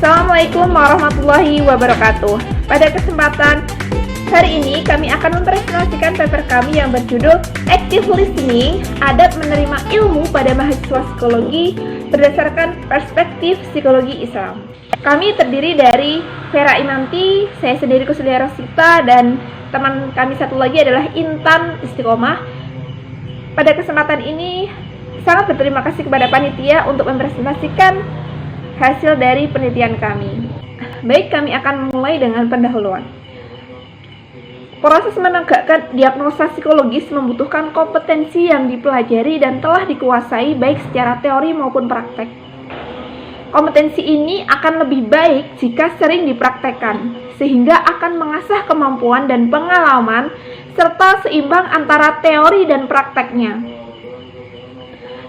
Assalamualaikum warahmatullahi wabarakatuh. Pada kesempatan hari ini kami akan mempresentasikan paper kami yang berjudul Active Listening, Adab Menerima Ilmu pada Mahasiswa Psikologi berdasarkan Perspektif Psikologi Islam. Kami terdiri dari Vera Imanti, saya sendiri Kuslia Rosita, dan teman kami satu lagi adalah Intan Istiqomah. Pada kesempatan ini sangat berterima kasih kepada panitia untuk mempresentasikan hasil dari penelitian kami. Baik, kami akan mulai dengan pendahuluan. Proses menegakkan diagnosa psikologis membutuhkan kompetensi yang dipelajari dan telah dikuasai baik secara teori maupun praktek. Kompetensi ini akan lebih baik jika sering dipraktekkan, sehingga akan mengasah kemampuan dan pengalaman serta seimbang antara teori dan prakteknya.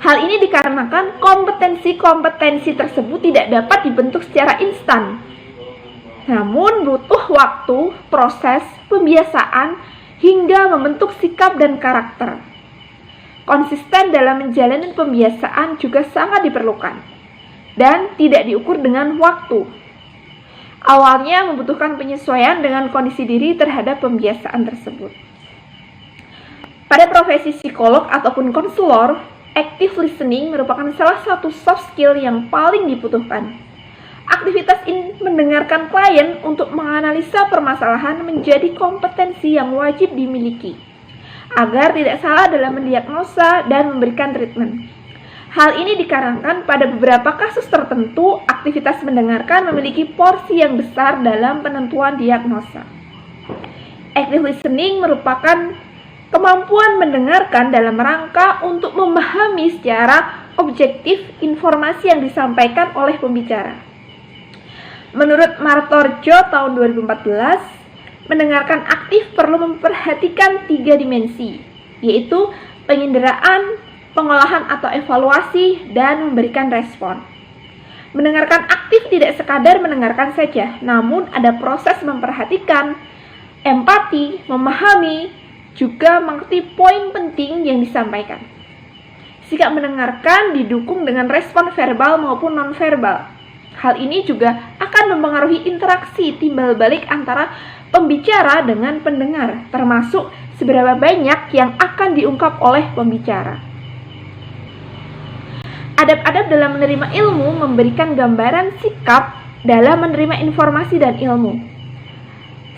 Hal ini dikarenakan kompetensi-kompetensi tersebut tidak dapat dibentuk secara instan, namun butuh waktu, proses, pembiasaan, hingga membentuk sikap dan karakter. Konsisten dalam menjalani pembiasaan juga sangat diperlukan, dan tidak diukur dengan waktu. Awalnya membutuhkan penyesuaian dengan kondisi diri terhadap pembiasaan tersebut. Pada profesi psikolog ataupun konselor, active listening merupakan salah satu soft skill yang paling dibutuhkan. Aktivitas ini mendengarkan klien untuk menganalisa permasalahan menjadi kompetensi yang wajib dimiliki, agar tidak salah dalam mendiagnosa dan memberikan treatment. Hal ini dikarenakan pada beberapa kasus tertentu, aktivitas mendengarkan memiliki porsi yang besar dalam penentuan diagnosa. Active listening merupakan kemampuan mendengarkan dalam rangka untuk memahami secara objektif informasi yang disampaikan oleh pembicara. Menurut Martorjo tahun 2014, mendengarkan aktif perlu memperhatikan 3 dimensi, yaitu penginderaan, pengolahan atau evaluasi, dan memberikan respon. Mendengarkan aktif tidak sekadar mendengarkan saja, namun ada proses memperhatikan, empati, memahami, juga mengerti poin penting yang disampaikan. Sikap mendengarkan didukung dengan respon verbal maupun nonverbal. Hal ini juga akan mempengaruhi interaksi timbal balik antara pembicara dengan pendengar, termasuk seberapa banyak yang akan diungkap oleh pembicara. Adab-adab dalam menerima ilmu memberikan gambaran sikap dalam menerima informasi dan ilmu.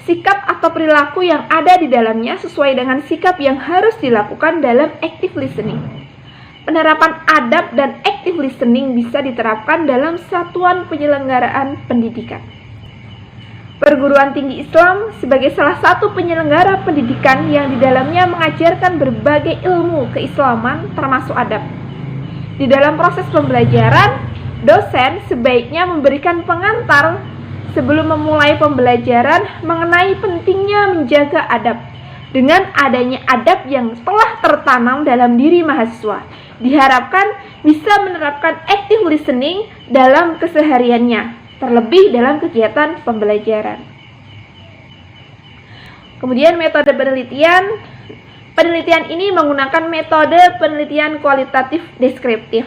Sikap atau perilaku yang ada di dalamnya sesuai dengan sikap yang harus dilakukan dalam active listening. Penerapan adab dan active listening bisa diterapkan dalam satuan penyelenggaraan pendidikan. Perguruan Tinggi Islam sebagai salah satu penyelenggara pendidikan yang di dalamnya mengajarkan berbagai ilmu keislaman termasuk adab. Di dalam proses pembelajaran, dosen sebaiknya memberikan pengantar sebelum memulai pembelajaran mengenai pentingnya menjaga adab. Dengan adanya adab yang telah tertanam dalam diri mahasiswa, diharapkan bisa menerapkan active listening dalam kesehariannya, terlebih dalam kegiatan pembelajaran. Kemudian metode penelitian. Penelitian ini menggunakan metode penelitian kualitatif deskriptif.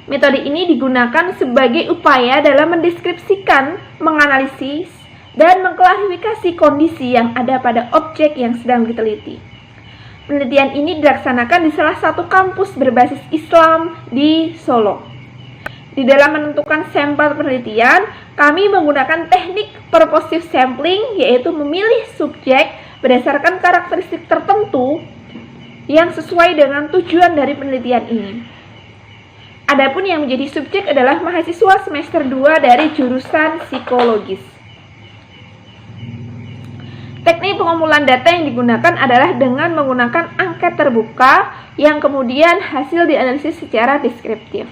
Metode ini digunakan sebagai upaya dalam mendeskripsikan, menganalisis, dan mengklarifikasi kondisi yang ada pada objek yang sedang diteliti. Penelitian ini dilaksanakan di salah satu kampus berbasis Islam di Solo. Di dalam menentukan sampel penelitian, kami menggunakan teknik purposive sampling, yaitu memilih subjek berdasarkan karakteristik tertentu yang sesuai dengan tujuan dari penelitian ini. Adapun yang menjadi subjek adalah mahasiswa semester 2 dari jurusan psikologis. Teknik pengumpulan data yang digunakan adalah dengan menggunakan angket terbuka yang kemudian hasil dianalisis secara deskriptif.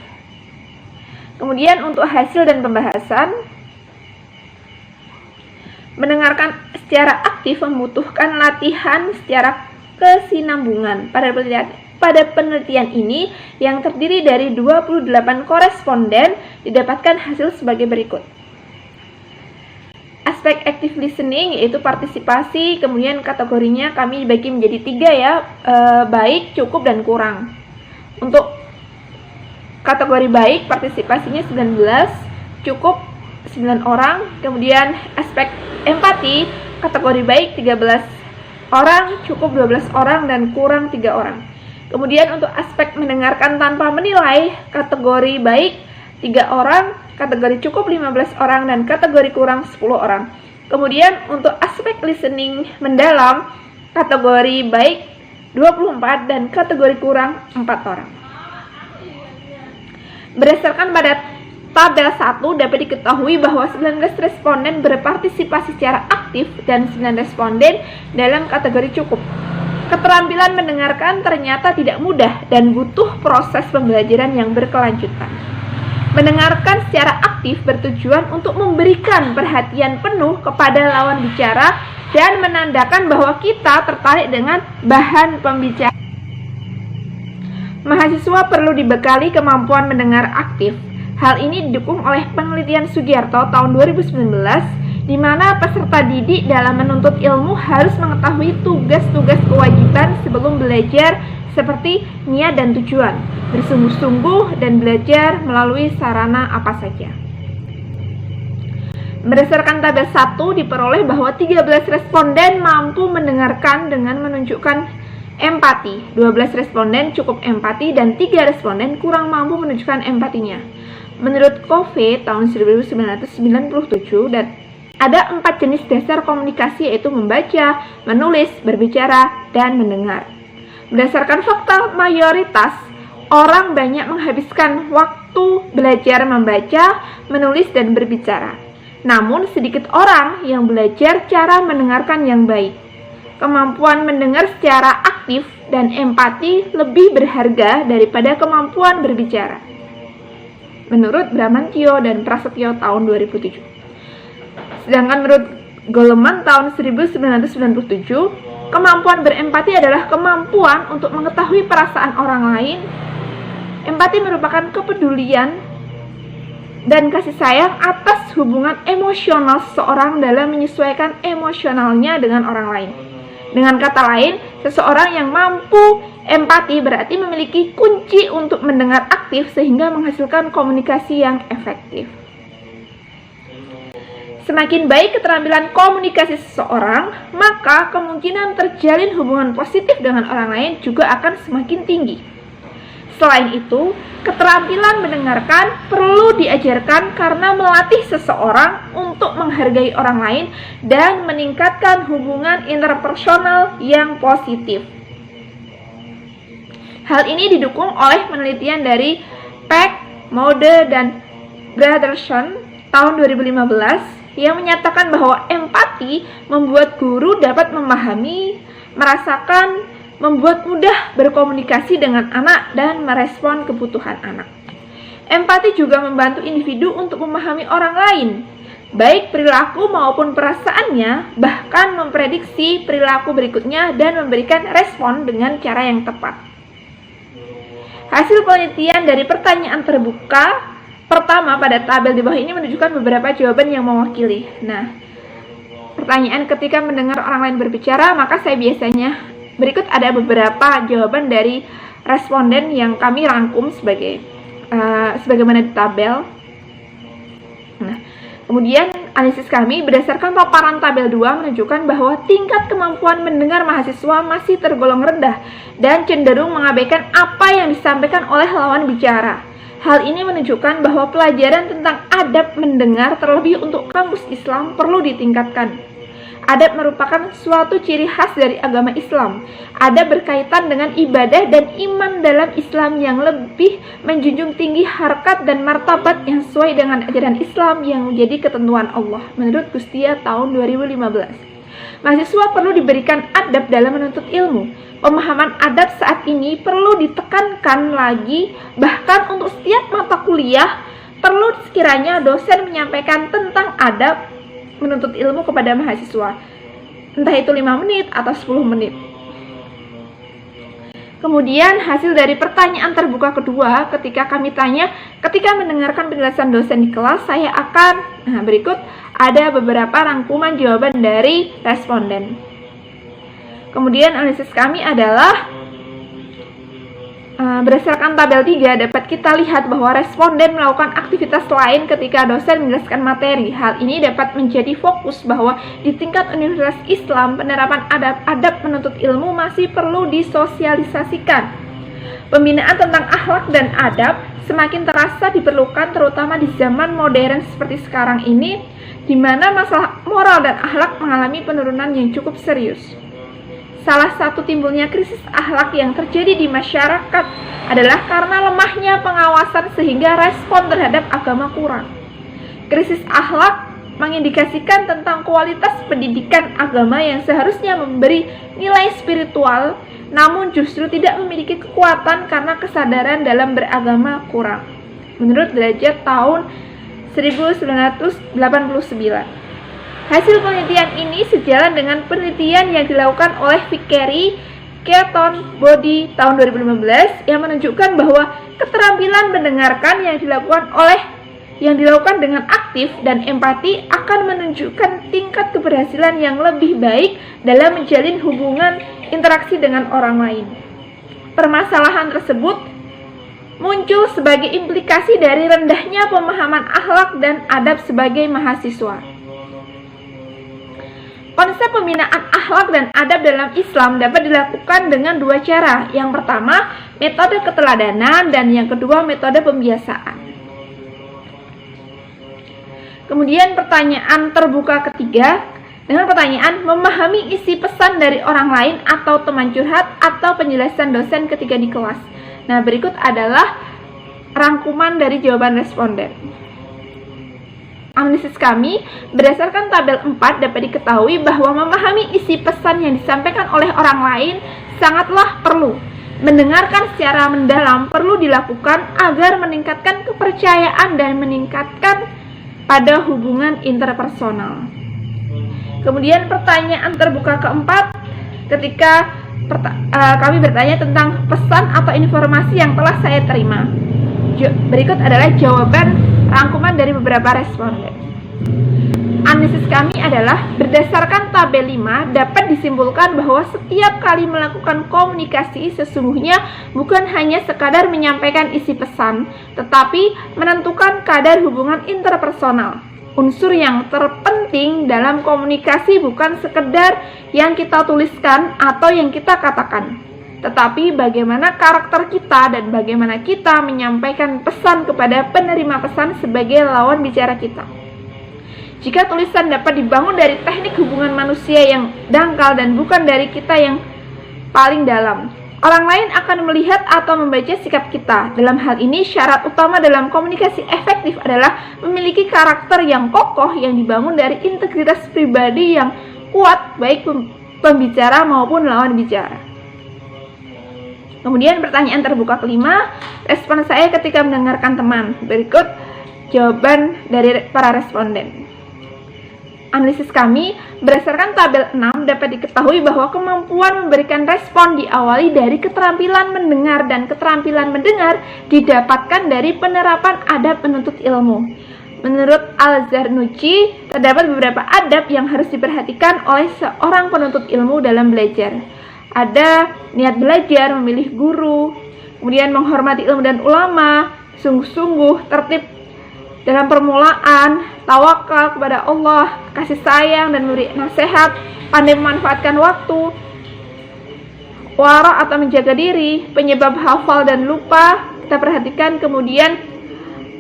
Kemudian untuk hasil dan pembahasan, mendengarkan secara aktif membutuhkan latihan secara kesinambungan. Pada penelitian ini yang terdiri dari 28 koresponden didapatkan hasil sebagai berikut. Aspek active listening yaitu partisipasi, kemudian kategorinya kami bagi menjadi 3 ya, baik, cukup, dan kurang. Untuk kategori baik partisipasinya 19, cukup 9 orang. Kemudian aspek empati, kategori baik 13 orang, cukup 12 orang, dan kurang 3 orang. Kemudian untuk aspek mendengarkan tanpa menilai, kategori baik 3 orang, kategori cukup 15 orang, dan kategori kurang 10 orang. Kemudian untuk aspek listening mendalam, kategori baik 24 dan kategori kurang 4 orang. Berdasarkan pada tabel 1 dapat diketahui bahwa 19 responden berpartisipasi secara aktif dan 9 responden dalam kategori cukup. Keterampilan mendengarkan ternyata tidak mudah dan butuh proses pembelajaran yang berkelanjutan. Mendengarkan secara aktif bertujuan untuk memberikan perhatian penuh kepada lawan bicara dan menandakan bahwa kita tertarik dengan bahan pembicaraan. Mahasiswa perlu dibekali kemampuan mendengar aktif. Hal ini didukung oleh penelitian Sugiarto tahun 2019, di mana peserta didik dalam menuntut ilmu harus mengetahui tugas-tugas kewajiban sebelum belajar seperti niat dan tujuan, bersungguh-sungguh dan belajar melalui sarana apa saja. Berdasarkan tabel 1 diperoleh bahwa 13 responden mampu mendengarkan dengan menunjukkan empati, 12 responden cukup empati, dan 3 responden kurang mampu menunjukkan empatinya. Menurut Covey tahun 1997, dan ada 4 jenis dasar komunikasi, yaitu membaca, menulis, berbicara, dan mendengar. Berdasarkan fakta mayoritas, orang banyak menghabiskan waktu belajar membaca, menulis, dan berbicara. Namun sedikit orang yang belajar cara mendengarkan yang baik. Kemampuan mendengar secara aktif dan empati lebih berharga daripada kemampuan berbicara. Menurut Bramantio dan Prasetyo tahun 2007. Sedangkan menurut Goleman tahun 1997, kemampuan berempati adalah kemampuan untuk mengetahui perasaan orang lain. Empati merupakan kepedulian dan kasih sayang atas hubungan emosional seseorang dalam menyesuaikan emosionalnya dengan orang lain. Dengan kata lain, seseorang yang mampu empati berarti memiliki kunci untuk mendengar aktif sehingga menghasilkan komunikasi yang efektif. Semakin baik keterampilan komunikasi seseorang, maka kemungkinan terjalin hubungan positif dengan orang lain juga akan semakin tinggi. Selain itu, keterampilan mendengarkan perlu diajarkan karena melatih seseorang untuk menghargai orang lain dan meningkatkan hubungan interpersonal yang positif. Hal ini didukung oleh penelitian dari Peck, Maude, dan Brotherson tahun 2015 yang menyatakan bahwa empati membuat guru dapat memahami, merasakan, membuat mudah berkomunikasi dengan anak dan merespon kebutuhan anak. Empati juga membantu individu untuk memahami orang lain, baik perilaku maupun perasaannya, bahkan memprediksi perilaku berikutnya dan memberikan respon dengan cara yang tepat. Hasil penelitian dari pertanyaan terbuka pertama pada tabel di bawah ini menunjukkan beberapa jawaban yang mewakili. Nah, pertanyaan ketika mendengar orang lain berbicara, maka saya biasanya berikut ada beberapa jawaban dari responden yang kami rangkum sebagaimana di tabel. Nah, kemudian analisis kami berdasarkan paparan tabel 2 menunjukkan bahwa tingkat kemampuan mendengar mahasiswa masih tergolong rendah dan cenderung mengabaikan apa yang disampaikan oleh lawan bicara. Hal ini menunjukkan bahwa pelajaran tentang adab mendengar terlebih untuk kampus Islam perlu ditingkatkan. Adab merupakan suatu ciri khas dari agama Islam. Adab berkaitan dengan ibadah dan iman dalam Islam yang lebih menjunjung tinggi harkat dan martabat yang sesuai dengan ajaran Islam yang menjadi ketentuan Allah. Menurut Gustia tahun 2015. Mahasiswa perlu diberikan adab dalam menuntut ilmu. Pemahaman adab saat ini perlu ditekankan lagi, bahkan untuk setiap mata kuliah perlu sekiranya dosen menyampaikan tentang adab menuntut ilmu kepada mahasiswa, entah itu 5 menit atau 10 menit. Kemudian hasil dari pertanyaan terbuka kedua, ketika kami tanya, ketika mendengarkan penjelasan dosen di kelas, saya akan, berikut ada beberapa rangkuman jawaban dari responden. Kemudian analisis kami adalah Berdasarkan tabel 3 dapat kita lihat bahwa responden melakukan aktivitas lain ketika dosen menjelaskan materi. Hal ini dapat menjadi fokus bahwa di tingkat Universitas Islam penerapan adab menuntut ilmu masih perlu disosialisasikan. Pembinaan tentang akhlak dan adab semakin terasa diperlukan terutama di zaman modern seperti sekarang ini, di mana masalah moral dan akhlak mengalami penurunan yang cukup serius. Salah satu timbulnya krisis akhlak yang terjadi di masyarakat adalah karena lemahnya pengawasan sehingga respon terhadap agama kurang. Krisis akhlak mengindikasikan tentang kualitas pendidikan agama yang seharusnya memberi nilai spiritual, namun justru tidak memiliki kekuatan karena kesadaran dalam beragama kurang. Menurut Derajat tahun 1989. Hasil penelitian ini sejalan dengan penelitian yang dilakukan oleh Vickery, Keaton, Body tahun 2015 yang menunjukkan bahwa keterampilan mendengarkan yang dilakukan dengan aktif dan empati akan menunjukkan tingkat keberhasilan yang lebih baik dalam menjalin hubungan interaksi dengan orang lain. Permasalahan tersebut muncul sebagai implikasi dari rendahnya pemahaman akhlak dan adab sebagai mahasiswa. Konsep pembinaan akhlak dan adab dalam Islam dapat dilakukan dengan dua cara. Yang pertama, metode keteladanan, dan yang kedua, metode pembiasaan. Kemudian pertanyaan terbuka ketiga, dengan pertanyaan memahami isi pesan dari orang lain atau teman curhat atau penjelasan dosen ketika di kelas. Nah, berikut adalah rangkuman dari jawaban responden. Analisis kami, berdasarkan tabel 4 dapat diketahui bahwa memahami isi pesan yang disampaikan oleh orang lain sangatlah perlu. Mendengarkan secara mendalam perlu dilakukan agar meningkatkan kepercayaan dan meningkatkan pada hubungan interpersonal. Kemudian pertanyaan terbuka keempat, ketika kami bertanya tentang pesan atau informasi yang telah saya terima. Berikut adalah jawaban rangkuman dari beberapa responden. Analisis kami adalah berdasarkan tabel 5 dapat disimpulkan bahwa setiap kali melakukan komunikasi sesungguhnya bukan hanya sekadar menyampaikan isi pesan, tetapi menentukan kadar hubungan interpersonal. Unsur yang terpenting dalam komunikasi bukan sekedar yang kita tuliskan atau yang kita katakan, tetapi bagaimana karakter kita dan bagaimana kita menyampaikan pesan kepada penerima pesan sebagai lawan bicara kita. Jika tulisan dapat dibangun dari teknik hubungan manusia yang dangkal dan bukan dari kita yang paling dalam, orang lain akan melihat atau membaca sikap kita. Dalam hal ini, syarat utama dalam komunikasi efektif adalah memiliki karakter yang kokoh yang dibangun dari integritas pribadi yang kuat, baik pembicara maupun lawan bicara. Kemudian pertanyaan terbuka kelima, respon saya ketika mendengarkan teman. Berikut jawaban dari para responden. Analisis kami, berdasarkan tabel 6 dapat diketahui bahwa kemampuan memberikan respon diawali dari keterampilan mendengar dan keterampilan mendengar didapatkan dari penerapan adab menuntut ilmu. Menurut Al-Zarnuji, terdapat beberapa adab yang harus diperhatikan oleh seorang penuntut ilmu dalam belajar. Ada niat belajar, memilih guru, kemudian menghormati ilmu dan ulama, sungguh-sungguh, tertib dalam permulaan, tawakal kepada Allah, kasih sayang dan memberi nasihat, pandai memanfaatkan waktu, wara atau menjaga diri, penyebab hafal dan lupa, kita perhatikan. Kemudian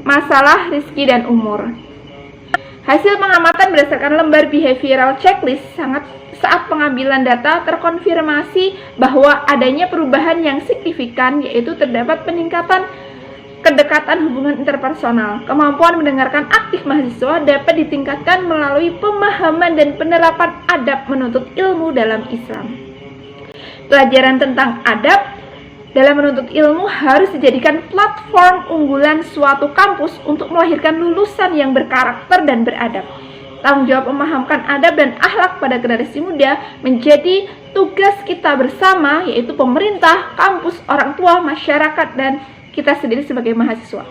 masalah rizki dan umur. Hasil pengamatan berdasarkan lembar behavioral checklist saat pengambilan data terkonfirmasi bahwa adanya perubahan yang signifikan, yaitu terdapat peningkatan kedekatan hubungan interpersonal. Kemampuan mendengarkan aktif mahasiswa dapat ditingkatkan melalui pemahaman dan penerapan adab menuntut ilmu dalam Islam. Pelajaran tentang adab dalam menuntut ilmu harus dijadikan platform unggulan suatu kampus untuk melahirkan lulusan yang berkarakter dan beradab. Tanggung jawab memahamkan adab dan akhlak pada generasi muda menjadi tugas kita bersama, yaitu pemerintah, kampus, orang tua, masyarakat, dan kita sendiri sebagai mahasiswa.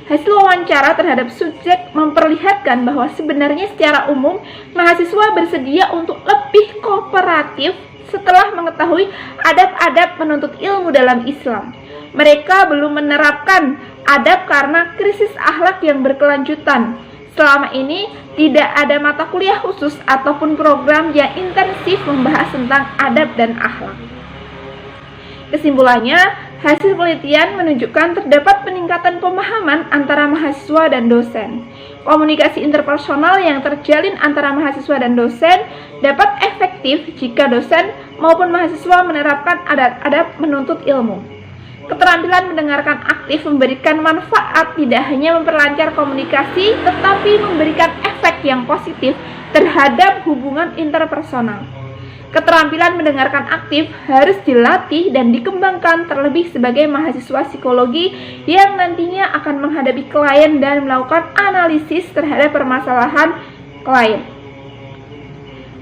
Hasil wawancara terhadap subjek memperlihatkan bahwa sebenarnya secara umum mahasiswa bersedia untuk lebih kooperatif setelah mengetahui adab-adab menuntut ilmu dalam Islam. Mereka belum menerapkan adab karena krisis akhlak yang berkelanjutan. Selama ini tidak ada mata kuliah khusus ataupun program yang intensif membahas tentang adab dan akhlak. Kesimpulannya, hasil penelitian menunjukkan terdapat peningkatan pemahaman antara mahasiswa dan dosen. Komunikasi interpersonal yang terjalin antara mahasiswa dan dosen dapat efektif jika dosen maupun mahasiswa menerapkan adab-adab menuntut ilmu. Keterampilan mendengarkan aktif memberikan manfaat tidak hanya memperlancar komunikasi, tetapi memberikan efek yang positif terhadap hubungan interpersonal. Keterampilan mendengarkan aktif harus dilatih dan dikembangkan terlebih sebagai mahasiswa psikologi yang nantinya akan menghadapi klien dan melakukan analisis terhadap permasalahan klien.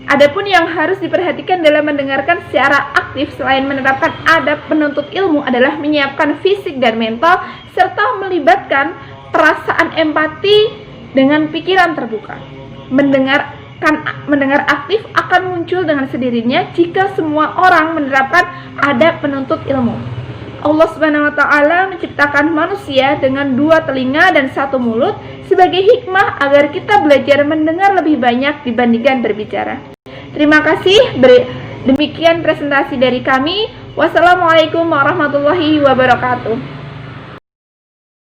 Adapun yang harus diperhatikan dalam mendengarkan secara aktif selain menerapkan adab menuntut ilmu adalah menyiapkan fisik dan mental serta melibatkan perasaan empati dengan pikiran terbuka. Mendengar aktif akan muncul dengan sendirinya jika semua orang menerapkan adab penuntut ilmu. Allah Subhanahu wa Ta'ala menciptakan manusia dengan 2 telinga dan 1 mulut sebagai hikmah agar kita belajar mendengar lebih banyak dibandingkan berbicara. Terima kasih. Demikian presentasi dari kami. Wassalamualaikum warahmatullahi wabarakatuh.